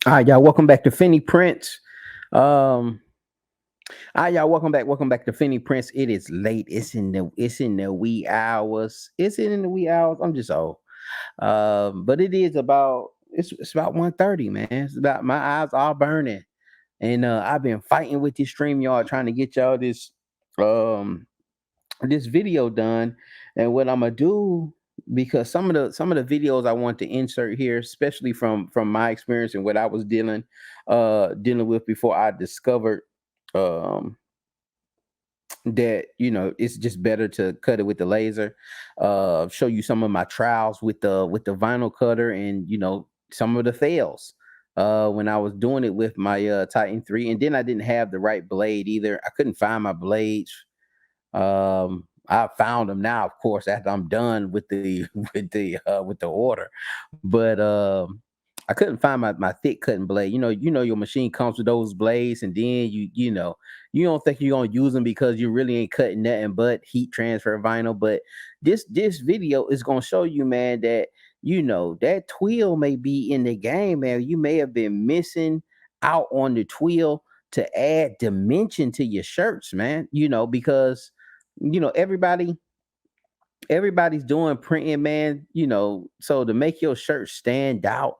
All right, y'all. Welcome back to Finney Prince. Um, all right, y'all. Welcome back. Welcome back to Finney Prince. It is late. It's in the wee hours. Is it in the wee hours? I'm just old. But it's about 1:30, man. It's about my eyes are burning, and I've been fighting with this StreamYard trying to get y'all um this video done. And what I'm gonna do, because some of the videos I want to insert here, especially from my experience and what I was dealing with before I discovered um that it's just better to cut it with the laser. Show you some of my trials with the vinyl cutter, and some of the fails when I was doing it with my Titan 3. And then I didn't have the right blade either. I couldn't find my blades. I found them now, of course, after I'm done with the with the order. But I couldn't find my thick cutting blade. Your machine comes with those blades, and then you don't think you're gonna use them because you really ain't cutting nothing but heat transfer vinyl. But this video is gonna show you, man, that that twill may be in the game, man. You may have been missing out on the twill to add dimension to your shirts, man. Because everybody's doing printing, man. So to make your shirt stand out,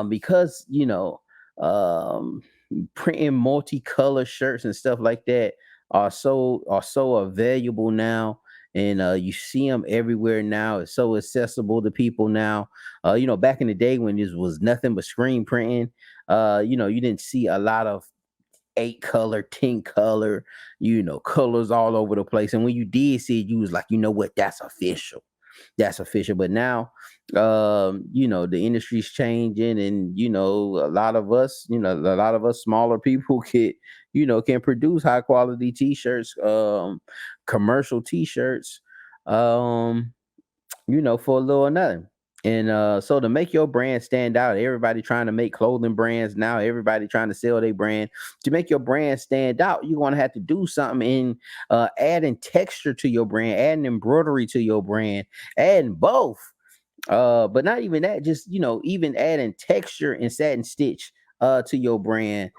because um printing multicolor shirts and stuff like that are so valuable now. And you see them everywhere now. It's so accessible to people now. Back in the day when this was nothing but screen printing, you didn't see a lot of 8 color, 10 color, colors all over the place. And when you did see it, you was like, you know what, that's official. That's official. But now, the industry's changing, and a lot of us smaller people can produce high quality t-shirts, commercial t-shirts, um, for a little or nothing. And so to make your brand stand out, everybody trying to make clothing brands now, everybody trying to sell their brand. To make your brand stand out, you're gonna have to do something in adding texture to your brand, adding embroidery to your brand, adding both. But not even that, just even adding texture and satin stitch to your brand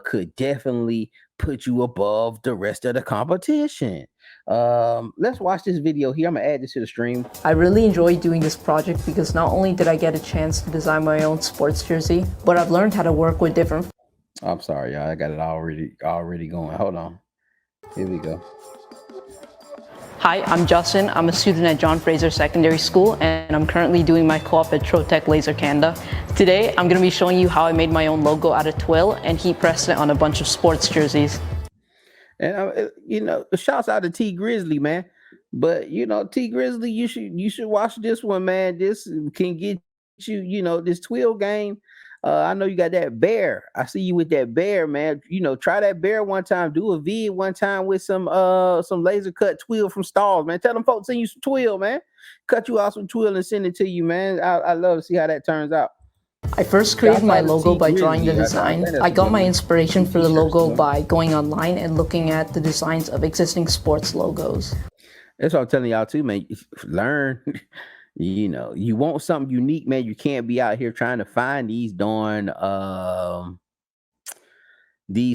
could definitely put you above the rest of the competition. Let's watch this video here. I'm gonna add this to the stream. I really enjoyed doing this project because not only did I get a chance to design my own sports jersey, but I've learned how to work with different. I'm sorry, y'all. I got it already going. Hold on. Here we go. Hi, I'm Justin. I'm a student at John Fraser Secondary School, and I'm currently doing my co-op at Trotec Laser Canada. Today, I'm going to be showing you how I made my own logo out of twill and heat pressed it on a bunch of sports jerseys. And shouts out to T Grizzly, man. But T Grizzly, you should watch this one, man. This can get you, this twill game. I know you got that bear. I see you with that bear, man. Try that bear one time. Do a vid one time with some laser cut twill from Stalls, man. Tell them folks send you some twill, man. Cut you out some twill and send it to you, man. I love to see how that turns out. I first created Shouts my out to logo T by drawing the Grizzly. I design. think that's I a got good my one. inspiration Some for the t-shirts logo too. by going online and looking at the designs of existing sports logos. That's what I'm telling y'all too, man. Learn. You want something unique, man. You can't be out here trying to find these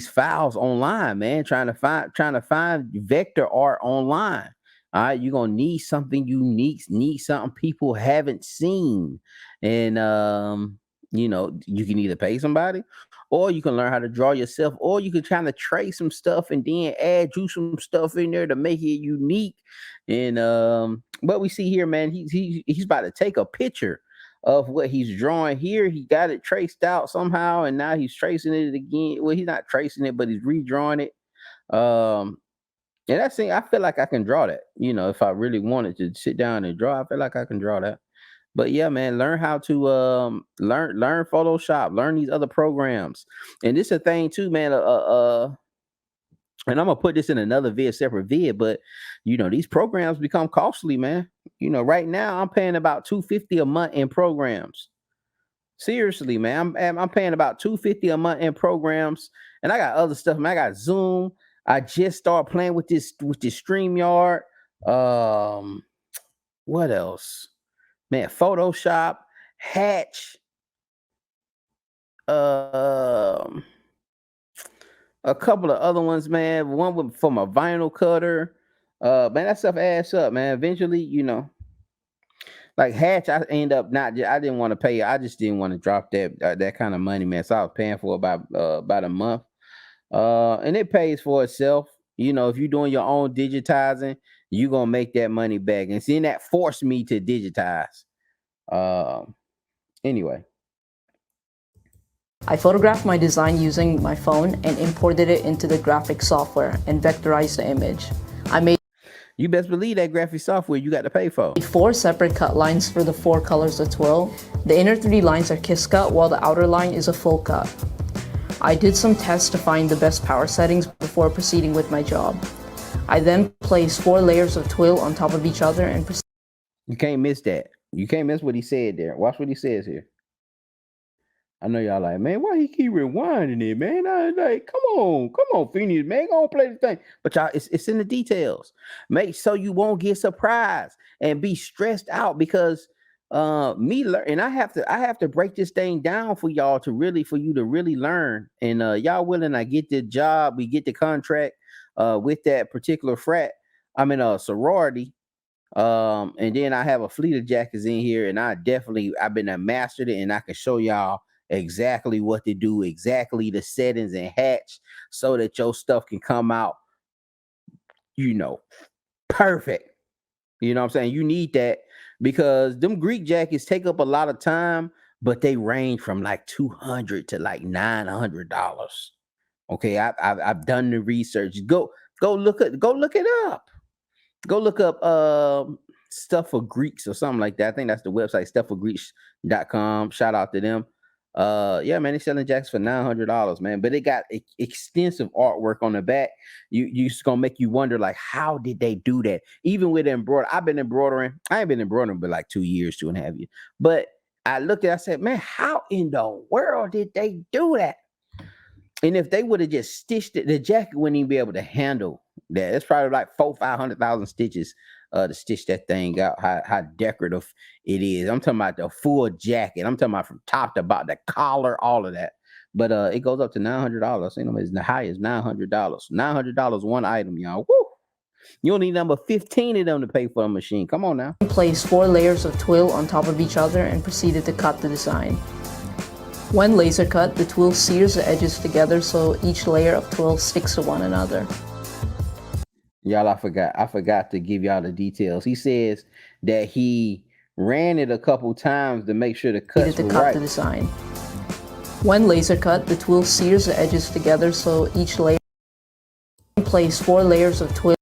files online, man. Trying to find vector art online. All right, you're gonna need something unique, need something people haven't seen. And you can either pay somebody, or you can learn how to draw yourself, or you can try to trace some stuff and then add you some stuff in there to make it unique. And what we see here, man, he's about to take a picture of what he's drawing here. He got it traced out somehow, and now he's tracing it again. Well, he's not tracing it, but he's redrawing it. Um, and that's thing. I feel like I can draw that. If I really wanted to sit down and draw, I feel like I can draw that. But yeah, man, learn how to learn Photoshop, learn these other programs. And this is a thing too, man. And I'm gonna put this in another separate vid, but these programs become costly, man. Right now I'm paying about 250 a month in programs. Seriously, man, I'm paying about 250 a month in programs, and I got other stuff, man. I got Zoom. I just started playing with this StreamYard. Um, what else? Man, Photoshop, Hatch. Um, a couple of other ones, man. One with, from a vinyl cutter. Man, that stuff adds up, man. Eventually, like Hatch, I end up not. I didn't want to pay. I just didn't want to drop that kind of money, man. So I was paying for about a month. And it pays for itself. If you're doing your own digitizing, you're gonna make that money back. And seeing that forced me to digitize. Um, anyway, I photographed my design using my phone and imported it into the graphic software and vectorized the image. I made you best believe that graphic software you got to pay for. 4 separate cut lines for the 4 colors of twill. The inner 3 lines are kiss cut while the outer line is a full cut. I did some tests to find the best power settings before proceeding with my job. I then placed 4 layers of twill on top of each other and You can't miss that. You can't miss what he said there. Watch what he says here. I know y'all like, man, why he keep rewinding it, man? I like, come on, Phoenix, man, go on play the thing. But y'all, it's in the details. Make so you won't get surprised and be stressed out because me learn and I have to break this thing down for y'all for you to really learn. And y'all willing, I get the job, we get the contract with that particular frat. I'm in a sorority. And then I have a fleet of jackets in here, and I've been a mastered it, and I can show y'all exactly what to do, exactly the settings and hatch, so that your stuff can come out, you know, perfect. You know what I'm saying? You need that because them Greek jackets take up a lot of time, but they range from like 200 to like $900. Okay, I've done the research. Go look it up. Go look up stuff for Greeks or something like that. I think that's the website, stuffforgreeks.com. Shout out to them. Yeah, man, they're selling jackets for $900, man. But they got extensive artwork on the back. You just gonna make you wonder, like, how did they do that? Even with embroidery, I've been embroidering. I ain't been embroidering but like 2 years, 2.5 years. But I said, man, how in the world did they do that? And if they would have just stitched it, the jacket wouldn't even be able to handle that. It's probably like 500,000 stitches to stitch that thing out. How decorative it is. I'm talking about the full jacket. I'm talking about from top to bottom, the collar, all of that. But it goes up to $900. It's the highest $900. $900 one item, y'all. Woo! You don't need number 15 of them to pay for a machine. Come on now. placed 4 layers of twill on top of each other and proceeded to cut the design. When laser cut, the twill sears the edges together so each layer of twill sticks to one another. Y'all, I forgot to give y'all the details. He says that he ran it a couple times to make sure the cuts To were cut right. the design. When laser cut, the twill sears the edges together so each layer. Place 4 layers of twill.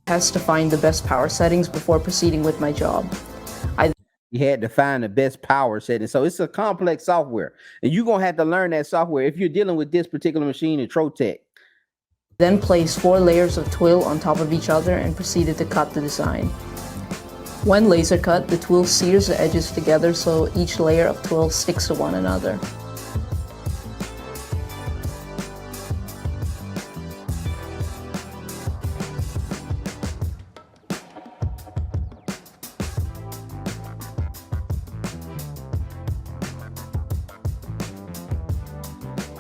Has to find the best power settings before proceeding with my job. He had to find the best power setting. So it's a complex software. And you're gonna have to learn that software if you're dealing with this particular machine in Trotec. Then placed 4 layers of twill on top of each other and proceeded to cut the design. When laser cut, the twill sears the edges together so each layer of twill sticks to one another.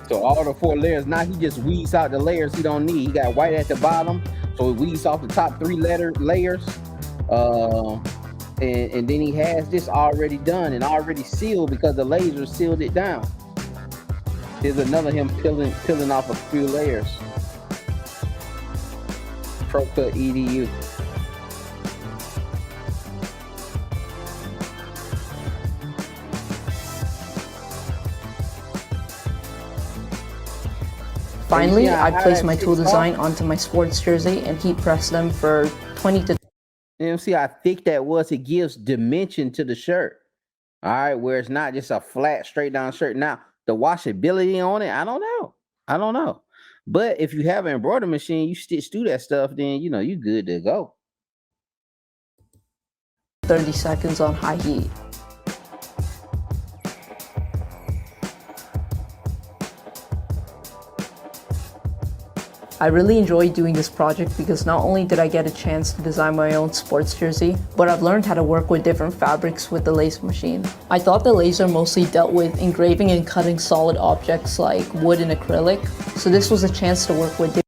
So all the 4 layers, now he just weeds out the layers he don't need. He got white at the bottom, so he weeds off the top 3 layers. Uh, and then he has this already done and already sealed because the laser sealed it down. Here's another him peeling off a few layers. ProCut EDU. Finally, Yeah, I how placed that my tool shit's design onto my sports jersey and heat pressed them for 20 to See how thick that was? It gives dimension to the shirt. All right, where it's not just a flat, straight down shirt. Now, the washability on it, I don't know. I don't know. But if you have an embroidery machine, you stitch through that stuff, then you good to go. 30 seconds on high heat. I really enjoyed doing this project because not only did I get a chance to design my own sports jersey, but I've learned how to work with different fabrics with the laser machine. I thought the laser mostly dealt with engraving and cutting solid objects like wood and acrylic, so this was a chance to work with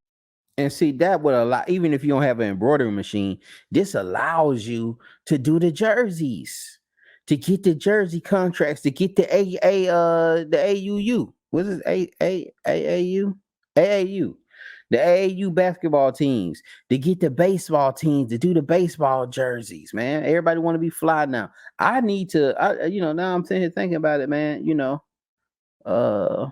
And see, that would allow, even if you don't have an embroidery machine, this allows you to do the jerseys, to get the jersey contracts, to get the AUU. What is it? AAU? AAU. The AAU basketball teams, to get the baseball teams, to do the baseball jerseys, man. Everybody want to be fly now. I need to, now I'm sitting here thinking about it, man. Uh,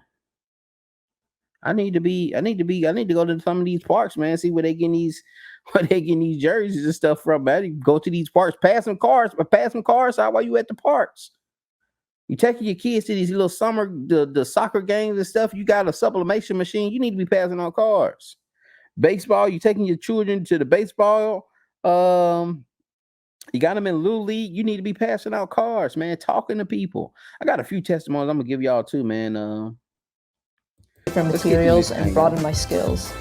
I need to go to some of these parks, man, see where they getting these where they getting these jerseys and stuff from, man. You go to these parks, pass some cars out while you at the parks. You taking your kids to these little the soccer games and stuff. You got a sublimation machine, you need to be passing on cars. Baseball, you taking your children to the baseball. You got them in Little League, you need to be passing out cars, man, talking to people. I got a few testimonies I'm gonna give y'all too, man. different Let's get through this materials and thing, broaden my skills.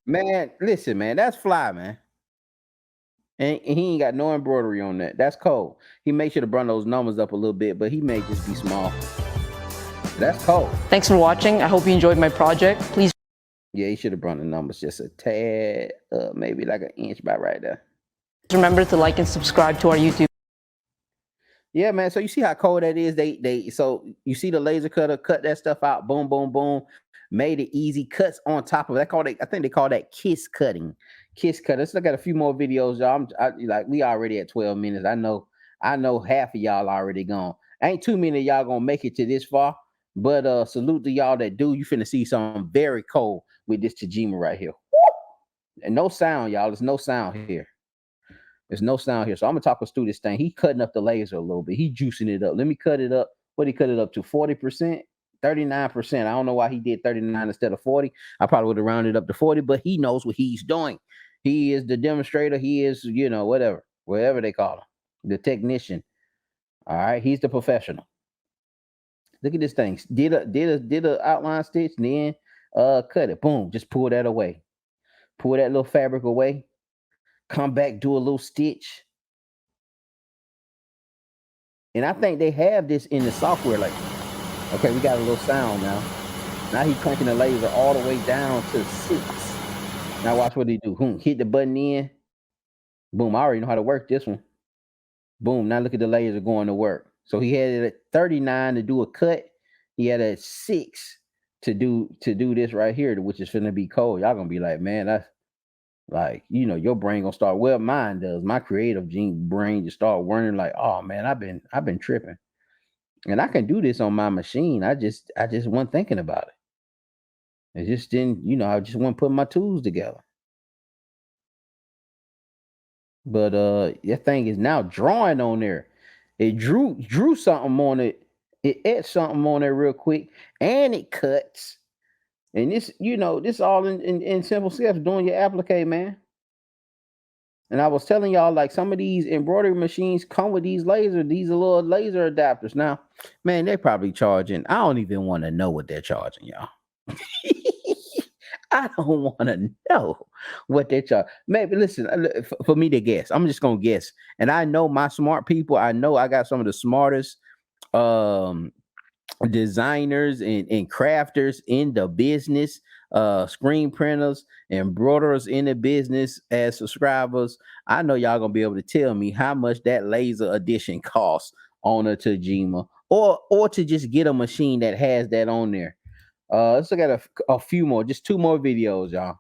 man. Listen, man, that's fly, man. And he ain't got no embroidery on that. That's cold. He made sure to run those numbers up a little bit, but he may just be small. That's cold. Thanks for watching. I hope you enjoyed my project. Please Yeah, he should have run the numbers just a tad, maybe like an inch by right there. remember to like and subscribe to our YouTube. Yeah, man. So you see how cold that is? So you see the laser cutter cut that stuff out, boom, boom, boom, made it easy, cuts on top of it. I think they call that kiss cutting. Kiss cut. Let's look at a few more videos, y'all. Like we already at 12 minutes. I know half of y'all already gone. Ain't too many of y'all gonna make it to this far, but salute to y'all that do. You finna see something very cold with this Tajima right here. And no sound, y'all. There's no sound here. There's no sound here. So I'm gonna talk us through this thing. He cutting up the laser a little bit. He juicing it up. Let me cut it up. What he cut it up to? 40%, 39%. I don't know why he did 39 instead of 40. I probably would have rounded up to 40, but he knows what he's doing. He is the demonstrator. He is, whatever they call him, the technician. All right, he's the professional. Look at this thing. Did a outline stitch, and then cut it. Boom, just pull that away. Pull that little fabric away. Come back, do a little stitch. And I think they have this in the software. Like, okay, we got a little sound now. Now he cranking the laser all the way down to 6. Now watch what he do. Hit the button in. Boom, I already know how to work this one. Boom, now look at the laser going to work. So he had it at 39 to do a cut. He had it at 6 to do this right here, which is finna be cold. Y'all gonna be like, man, that's like, your brain gonna start. Well, mine does. My creative brain just start wondering, like, oh man, I've been tripping, and I can do this on my machine. I just wasn't thinking about it. It just didn't, I just wasn't putting my tools together. But that thing is now drawing on there. It drew something on it. It etched something on there real quick, and it cuts. And this all in simple steps doing your applique, man. And I was telling y'all, like, some of these embroidery machines come with these little laser adapters. Now, man, they're probably charging. I don't even want to know what they're charging, y'all. I don't want to know what they're charging. Maybe listen, for me to guess. I'm just gonna guess. And I know my smart people. I know I got some of the smartest um designers and crafters in the business, screen printers, embroiderers in the business as subscribers. I know y'all gonna be able to tell me how much that laser edition costs on a Tajima, or to just get a machine that has that on there. Let's look at a few more, just 2 more videos, y'all.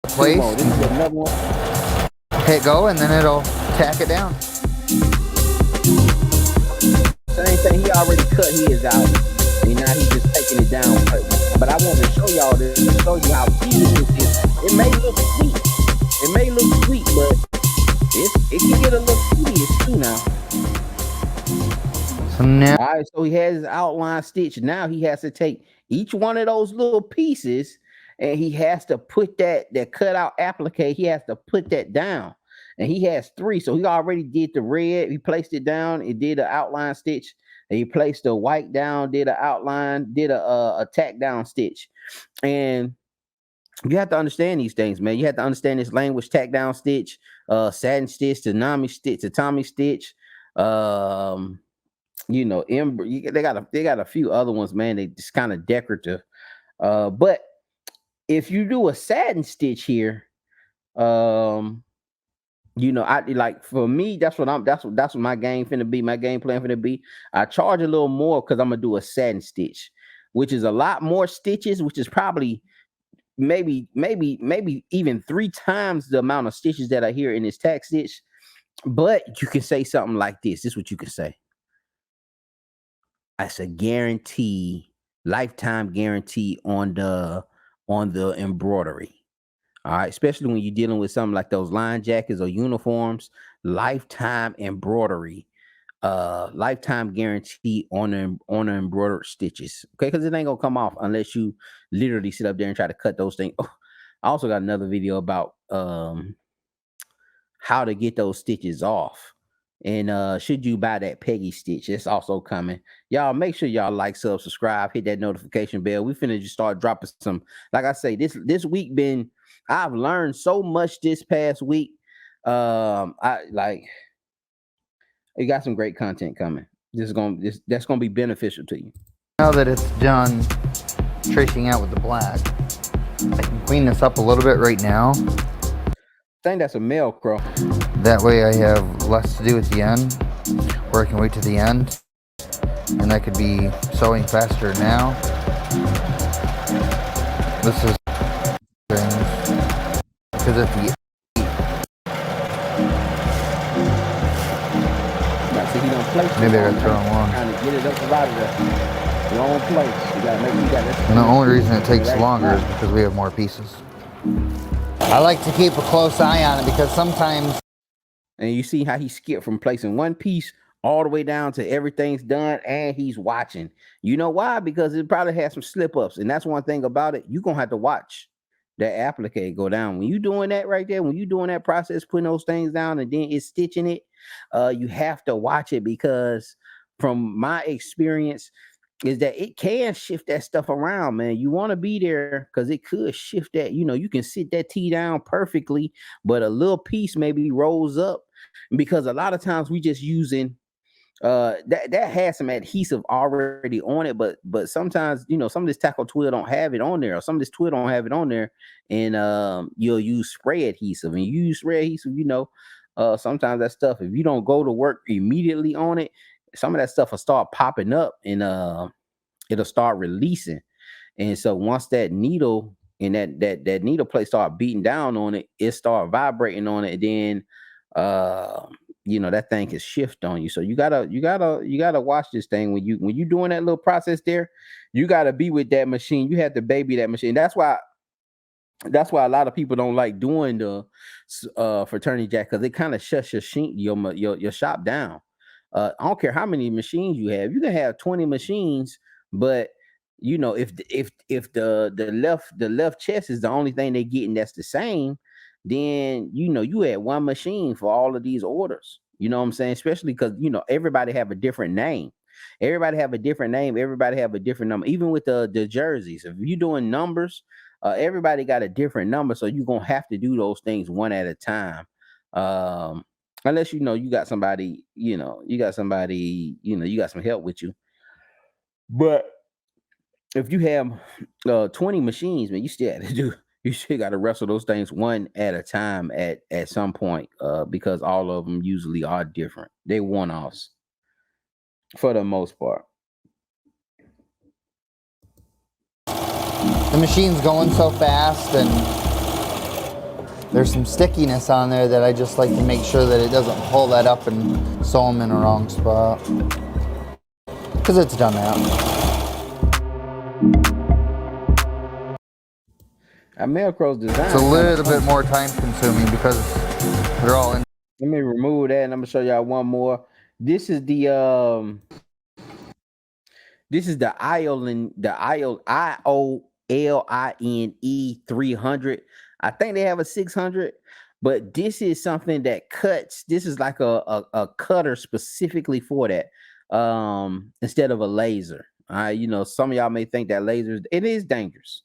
2 more. This is another one. Hit go, and then it'll tack it down. Same thing. He already cut his out, and now he's just taking it down. But I want to show y'all this to show you how tedious this is. It may look sweet. But it can get a little tedious too now. So now, All right, so he has his outline stitch. Now he has to take each one of those little pieces, and he has to put that cutout applique. He has to put that down, and he has 3. So he already did the red. He placed it down. He did the outline stitch. And he placed the white down. Did an outline. Did a tack down stitch, and You have to understand these things, man. You have to understand this language, tack down stitch, satin stitch, tatami stitch, um, they got a few other ones, man. They just kind of decorative. But if you do a satin stitch here, um, I like, for me, that's what my game finna be. My game plan finna be. I charge a little more because I'm gonna do a satin stitch, which is a lot more stitches, which is probably maybe even three times the amount of stitches that are here in this tack stitch. But you can say something like this. This is what you can say. It's a guarantee, lifetime guarantee on the embroidery. All right, especially when you're dealing with something like those line jackets or uniforms, lifetime embroidery, lifetime guarantee on the embroidered stitches. Okay, because it ain't gonna come off unless you literally sit up there and try to cut those things. Oh, I also got another video about how to get those stitches off. And should you buy that Peggy stitch? It's also coming. Y'all make sure y'all like, subscribe, hit that notification bell. We finna just start dropping some. Like I say, this week I've learned so much this past week. I like you got some great content coming. That's gonna be beneficial to you. Now that it's done tracing out with the black, I can clean this up a little bit right now. I think that's a male crow. That way I have less to do at the end, or I can wait to the end, and I could be sewing faster now. This is because at the maybe I gotta throw them on. Trying to get it up out of the wrong place. You gotta make and the only reason it takes longer is because we have more pieces. I like to keep a close eye on it because sometimes. And you see how he skipped from placing one piece all the way down to everything's done, and he's watching. You know why? Because it probably has some slip ups, and that's one thing about it. You're gonna have to watch that applique go down when you doing that right there. When you doing that process, putting those things down, and then it's stitching it. You have to watch it because, from my experience, is that it can shift that stuff around, man. You want to be there because it could shift that. You can sit that T down perfectly, but a little piece maybe rolls up, because a lot of times we just using that has some adhesive already on it, but sometimes some of this tackle twill don't have it on there, or some of this twill don't have it on there, and you'll use spray adhesive, and you use spray adhesive. Sometimes that stuff, if you don't go to work immediately on it, some of that stuff will start popping up, and it'll start releasing. And so once that needle and that needle plate start beating down on it, it start vibrating on it, then that thing can shift on you. So you gotta watch this thing when you doing that little process there. You gotta be with that machine. You have to baby that machine. That's why a lot of people don't like doing the fraternity jack, because it kind of shuts your shop down. I don't care how many machines you have. You can have 20 machines, but if the left chest is the only thing they getting that's the same, then you had one machine for all of these orders. You know what I'm saying? Especially because everybody have a different name. Everybody have a different name. Everybody have a different number. Even with the jerseys, if you're doing numbers, everybody got a different number. So you're gonna have to do those things one at a time. Unless you got somebody, you got some help with you. But if you have 20 machines, man, you still got to wrestle those things one at a time at some point, because all of them usually are different. They one-offs for the most part. The machine's going so fast, and there's some stickiness on there that I just like to make sure that it doesn't pull that up and sew them in the wrong spot, because it's done that. Melcro's design. It's a little bit more time consuming because they're all in. Let me remove that, and I'm gonna show y'all one more. This is the IOLINE 300. I think they have a 600, but this is something that cuts. This is like a cutter specifically for that, instead of a laser. Some of y'all may think that lasers, it is dangerous.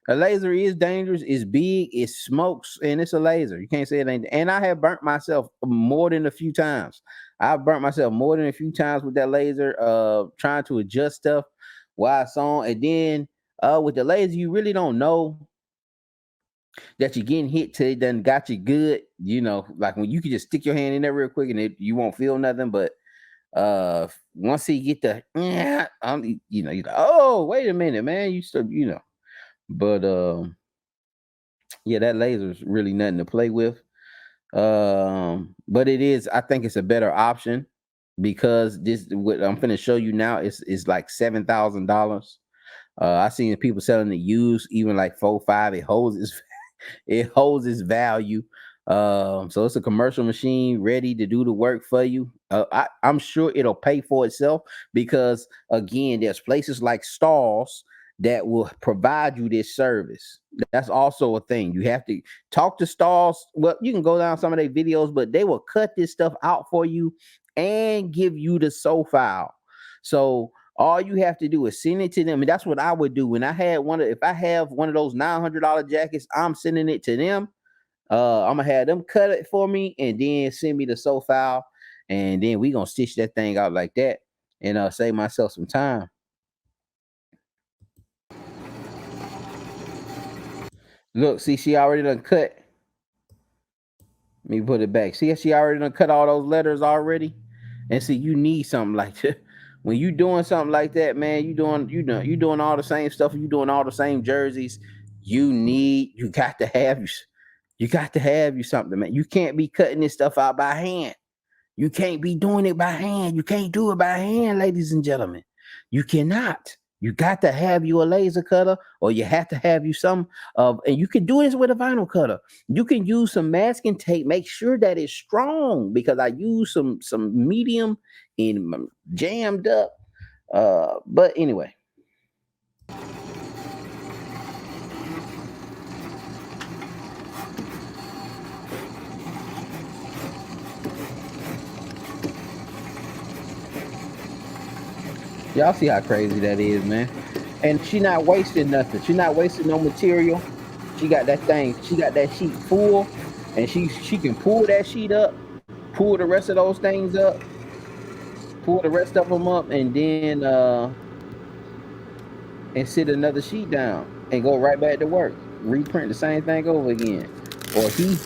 A laser is dangerous. It's big. It smokes, and it's a laser. You can't say it ain't. And I have burnt myself more than a few times. I've burnt myself more than a few times with that laser. Trying to adjust stuff while it's on, and then with the laser, you really don't know that you're getting hit till it done got you good. You know, like when you can just stick your hand in there real quick and you won't feel nothing. But once you get the yeah, you know, you're like, oh, wait a minute, man, you still, you know. But yeah, that laser is really nothing to play with. But it is, I think it's a better option because this what I'm gonna show you now is like $7,000. I seen people selling the used even like 4, 5. It holds its value. So it's a commercial machine ready to do the work for you. I'm sure it'll pay for itself because again, there's places like Stalls that will provide you this service. That's also a thing. You have to talk to Stalls. Well, you can go down some of their videos, but they will cut this stuff out for you and give you the sew file. So all you have to do is send it to them, and that's what I would do when I had if I have one of those $900 jackets, I'm sending it to them. I'm gonna have them cut it for me, and then send me the sew file, and then we gonna stitch that thing out like that, and save myself some time. Look, see, she already done cut. Let me put it back. See, she already done cut all those letters already. And see, you need something like that. When you doing something like that, man, you doing all the same stuff, you doing all the same jerseys. You got to have you something, man. You can't be cutting this stuff out by hand. You can't be doing it by hand. You can't do it by hand, ladies and gentlemen. You cannot. You got to have you a laser cutter, or you have to have you some and you can do this with a vinyl cutter. You can use some masking tape. Make sure that it's strong because I use some medium and jammed up. But anyway, y'all see how crazy that is, man. And she not wasting nothing. She not wasting no material. She got that thing. She got that sheet full, and she can pull that sheet up, pull the rest of those things up, pull the rest of them up, and sit another sheet down and go right back to work. Reprint the same thing over again. Or he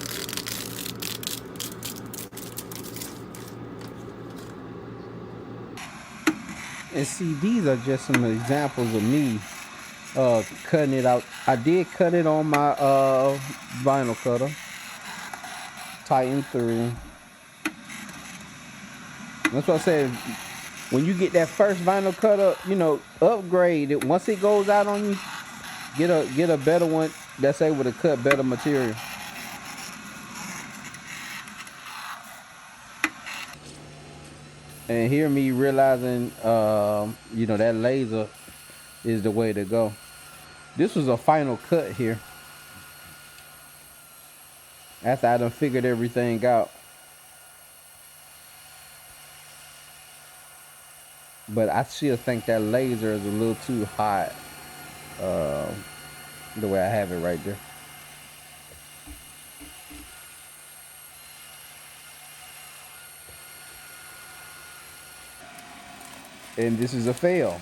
and see, these are just some examples of me cutting it out. I did cut it on my vinyl cutter. Tighten through. That's what I said. When you get that first vinyl cutter, upgrade it. Once it goes out on you, get a better one that's able to cut better material. And hear me realizing, that laser is the way to go. This was a final cut here. After I done figured everything out. But I still think that laser is a little too hot. The way I have it right there. And this is a fail.